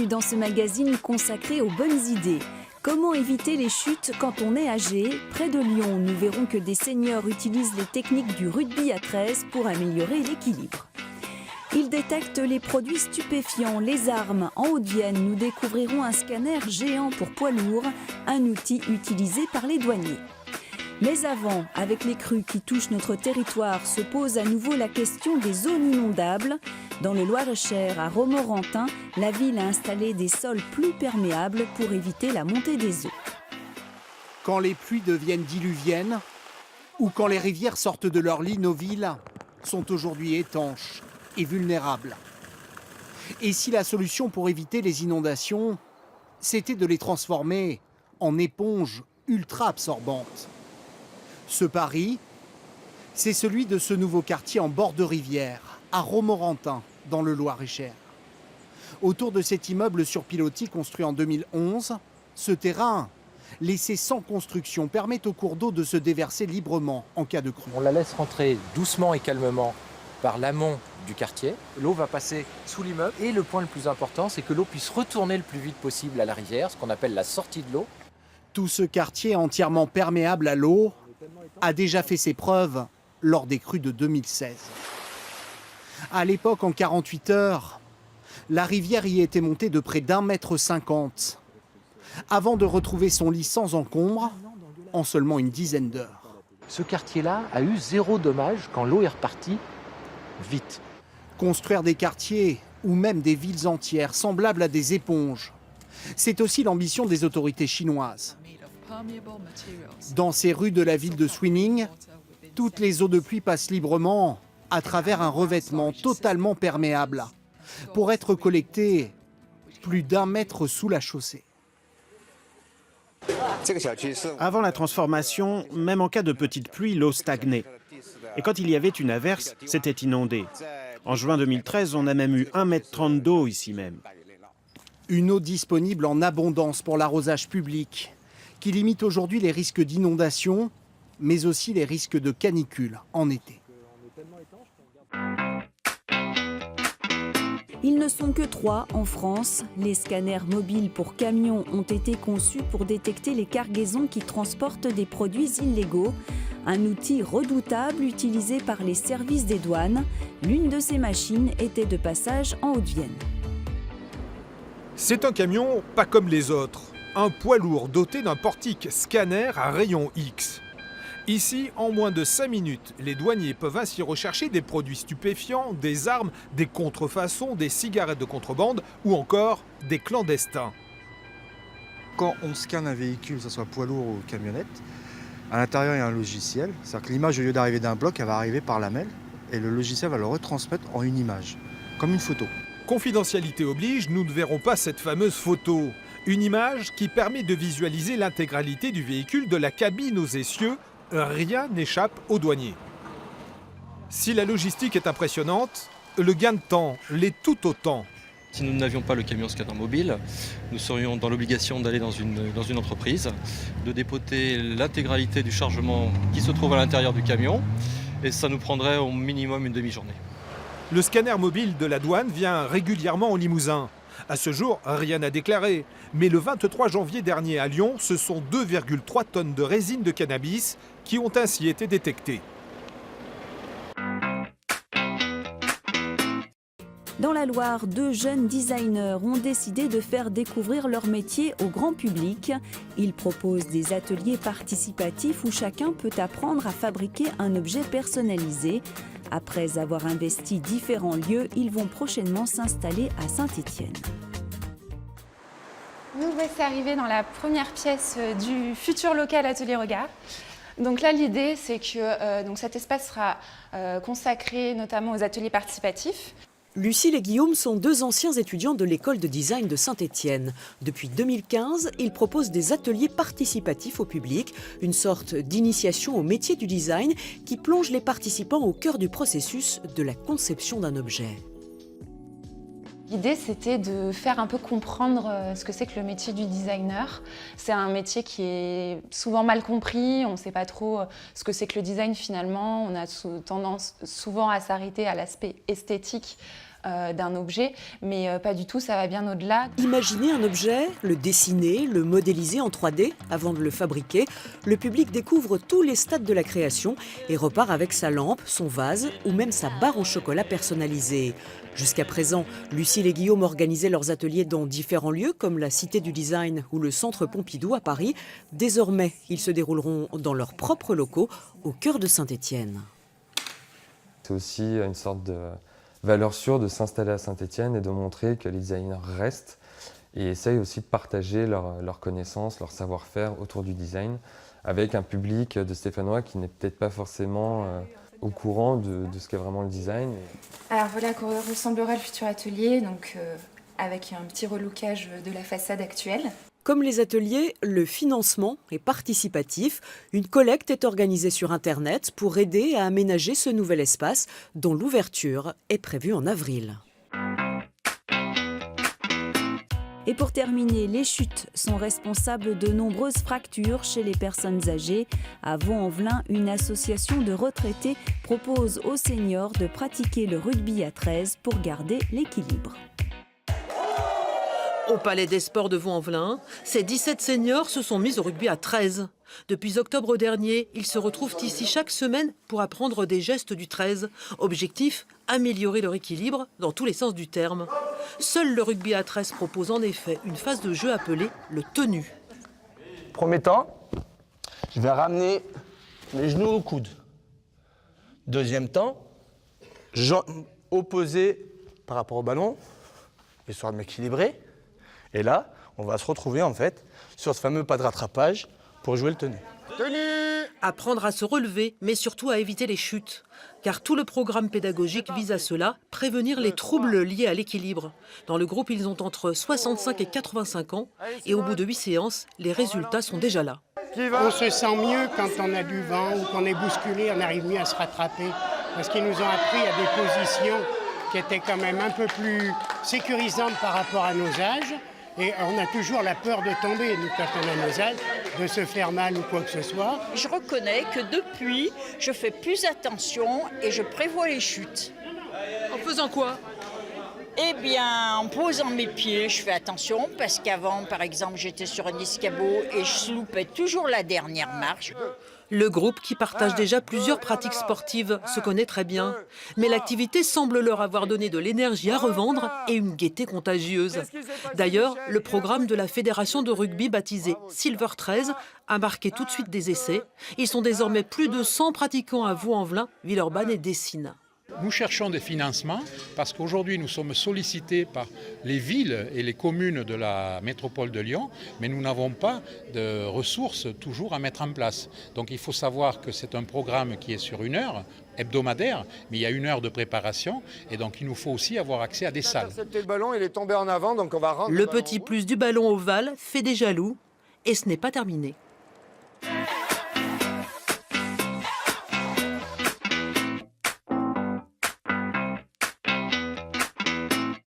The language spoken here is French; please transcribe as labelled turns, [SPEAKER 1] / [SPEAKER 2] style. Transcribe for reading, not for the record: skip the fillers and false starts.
[SPEAKER 1] Bienvenue dans ce magazine consacré aux bonnes idées. Comment éviter les chutes quand on est âgé? Près de Lyon, nous verrons que des seniors utilisent les techniques du rugby à 13 pour améliorer l'équilibre. Ils détectent les produits stupéfiants, les armes. En Haute-Vienne, nous découvrirons un scanner géant pour poids lourds, un outil utilisé par les douaniers. Mais avant, avec les crues qui touchent notre territoire, se pose à nouveau la question des zones inondables. Dans le Loir-et-Cher, à Romorantin, la ville a installé des sols plus perméables pour éviter la montée des eaux.
[SPEAKER 2] Quand les pluies deviennent diluviennes ou quand les rivières sortent de leur lit, nos villes sont aujourd'hui étanches et vulnérables. Et si la solution pour éviter les inondations, c'était de les transformer en éponges ultra absorbantes? Ce pari, c'est celui de ce nouveau quartier en bord de rivière, à Romorantin, dans le Loir-et-Cher. Autour de cet immeuble sur pilotis construit en 2011, ce terrain, laissé sans construction, permet au cours d'eau de se déverser librement en cas de crue.
[SPEAKER 3] On la laisse rentrer doucement et calmement par l'amont du quartier. L'eau va passer sous l'immeuble et le point le plus important, c'est que l'eau puisse retourner le plus vite possible à la rivière, ce qu'on appelle la sortie de l'eau.
[SPEAKER 2] Tout ce quartier entièrement perméable à l'eau a déjà fait ses preuves lors des crues de 2016. À l'époque, en 48 heures, la rivière y était montée de près d'1,50 m, avant de retrouver son lit sans encombre en seulement une dizaine d'heures.
[SPEAKER 3] Ce quartier-là a eu 0 dommage quand l'eau est repartie vite.
[SPEAKER 2] Construire des quartiers ou même des villes entières semblables à des éponges, c'est aussi l'ambition des autorités chinoises. Dans ces rues de la ville de Suining, toutes les eaux de pluie passent librement à travers un revêtement totalement perméable pour être collectées plus d'1 mètre sous la chaussée.
[SPEAKER 4] Avant la transformation, même en cas de petite pluie, l'eau stagnait. Et quand il y avait une averse, c'était inondé. En juin 2013, on a même eu 1,30 m d'eau ici même.
[SPEAKER 2] Une eau disponible en abondance pour l'arrosage public, qui limite aujourd'hui les risques d'inondation, mais aussi les risques de canicule en été.
[SPEAKER 1] Ils ne sont que 3 en France. Les scanners mobiles pour camions ont été conçus pour détecter les cargaisons qui transportent des produits illégaux. Un outil redoutable utilisé par les services des douanes. L'une de ces machines était de passage en Haute-Vienne.
[SPEAKER 5] C'est un camion pas comme les autres. Un poids lourd doté d'un portique scanner à rayon X. Ici, en moins de 5 minutes, les douaniers peuvent ainsi rechercher des produits stupéfiants, des armes, des contrefaçons, des cigarettes de contrebande ou encore des clandestins.
[SPEAKER 6] Quand on scanne un véhicule, que ce soit poids lourd ou camionnette, à l'intérieur il y a un logiciel. C'est-à-dire que l'image, au lieu d'arriver d'un bloc, elle va arriver par lamelle et le logiciel va le retransmettre en une image, comme une photo.
[SPEAKER 5] Confidentialité oblige, nous ne verrons pas cette fameuse photo. Une image qui permet de visualiser l'intégralité du véhicule de la cabine aux essieux. Rien n'échappe aux douaniers. Si la logistique est impressionnante, le gain de temps l'est tout autant.
[SPEAKER 7] Si nous n'avions pas le camion scanner mobile, nous serions dans l'obligation d'aller dans une entreprise, de dépoter l'intégralité du chargement qui se trouve à l'intérieur du camion, et ça nous prendrait au minimum une demi-journée.
[SPEAKER 5] Le scanner mobile de la douane vient régulièrement au Limousin. À ce jour, rien à déclarer. Mais le 23 janvier dernier à Lyon, ce sont 2,3 tonnes de résine de cannabis qui ont ainsi été détectées.
[SPEAKER 1] Dans la Loire, 2 jeunes designers ont décidé de faire découvrir leur métier au grand public. Ils proposent des ateliers participatifs où chacun peut apprendre à fabriquer un objet personnalisé. Après avoir investi différents lieux, ils vont prochainement s'installer à Saint-Étienne.
[SPEAKER 8] Nous voici arrivés dans la première pièce du futur local Atelier Regard. Donc là, l'idée, c'est que cet espace sera consacré notamment aux ateliers participatifs.
[SPEAKER 9] Lucille et Guillaume sont 2 anciens étudiants de l'école de design de Saint-Étienne. Depuis 2015, ils proposent des ateliers participatifs au public, une sorte d'initiation au métier du design qui plonge les participants au cœur du processus de la conception d'un objet.
[SPEAKER 8] L'idée, c'était de faire un peu comprendre ce que c'est que le métier du designer. C'est un métier qui est souvent mal compris, on ne sait pas trop ce que c'est que le design finalement. On a tendance souvent à s'arrêter à l'aspect esthétique d'un objet, mais pas du tout, ça va bien au-delà.
[SPEAKER 9] Imaginer un objet, le dessiner, le modéliser en 3D avant de le fabriquer, le public découvre tous les stades de la création et repart avec sa lampe, son vase ou même sa barre au chocolat personnalisée. Jusqu'à présent, Lucille et Guillaume organisaient leurs ateliers dans différents lieux comme la Cité du Design ou le Centre Pompidou à Paris. Désormais, ils se dérouleront dans leurs propres locaux au cœur de Saint-Étienne.
[SPEAKER 10] C'est aussi une sorte de valeur sûre de s'installer à Saint-Étienne et de montrer que les designers restent et essayent aussi de partager leurs connaissances, leur savoir-faire autour du design avec un public de Stéphanois qui n'est peut-être pas forcément au courant de ce qu'est vraiment le design.
[SPEAKER 8] Alors voilà à quoi ressemblera le futur atelier, donc avec un petit relookage de la façade actuelle.
[SPEAKER 9] Comme les ateliers, le financement est participatif. Une collecte est organisée sur Internet pour aider à aménager ce nouvel espace dont l'ouverture est prévue en avril.
[SPEAKER 1] Et pour terminer, les chutes sont responsables de nombreuses fractures chez les personnes âgées. À Vaux-en-Velin, une association de retraités propose aux seniors de pratiquer le rugby à 13 pour garder l'équilibre.
[SPEAKER 11] Au Palais des Sports de Vaux-en-Velin, ces 17 seniors se sont mis au rugby à 13. Depuis octobre dernier, ils se retrouvent ici chaque semaine pour apprendre des gestes du 13. Objectif, améliorer leur équilibre dans tous les sens du terme. Seul le rugby à 13 propose en effet une phase de jeu appelée le tenu.
[SPEAKER 12] Premier temps, je vais ramener mes genoux au coude. Deuxième temps, jambes opposées par rapport au ballon, histoire de m'équilibrer. Et là, on va se retrouver en fait sur ce fameux pas de rattrapage pour jouer le tenu.
[SPEAKER 11] Tenu ! Apprendre à se relever, mais surtout à éviter les chutes. Car tout le programme pédagogique vise à cela, prévenir les troubles liés à l'équilibre. Dans le groupe, ils ont entre 65 et 85 ans. Et au bout de 8 séances, les résultats sont déjà là.
[SPEAKER 13] On se sent mieux quand on a du vent ou qu'on est bousculé, on arrive mieux à se rattraper. Parce qu'ils nous ont appris à des positions qui étaient quand même un peu plus sécurisantes par rapport à nos âges. Et on a toujours la peur de tomber, nous, quand on a nos âges, de se faire mal ou quoi que ce soit.
[SPEAKER 14] Je reconnais que depuis, je fais plus attention et je prévois les chutes.
[SPEAKER 11] En faisant quoi ?
[SPEAKER 14] Eh bien, en posant mes pieds, je fais attention parce qu'avant, par exemple, j'étais sur un escabeau et je loupais toujours la dernière marche.
[SPEAKER 11] Le groupe, qui partage déjà plusieurs pratiques sportives, se connaît très bien. Mais l'activité semble leur avoir donné de l'énergie à revendre et une gaieté contagieuse. D'ailleurs, le programme de la fédération de rugby baptisé Silver 13 a marqué tout de suite des essais. Ils sont désormais plus de 100 pratiquants à Vaux-en-Velin, Villeurbanne et Dessines.
[SPEAKER 15] Nous cherchons des financements parce qu'aujourd'hui nous sommes sollicités par les villes et les communes de la métropole de Lyon, mais nous n'avons pas de ressources toujours à mettre en place. Donc il faut savoir que c'est un programme qui est sur 1 heure hebdomadaire, mais il y a 1 heure de préparation et donc il nous faut aussi avoir accès à des salles.
[SPEAKER 12] Le ballon, il est tombé en avant, donc on va rendre
[SPEAKER 11] le petit plus du ballon ovale fait des jaloux et ce n'est pas terminé.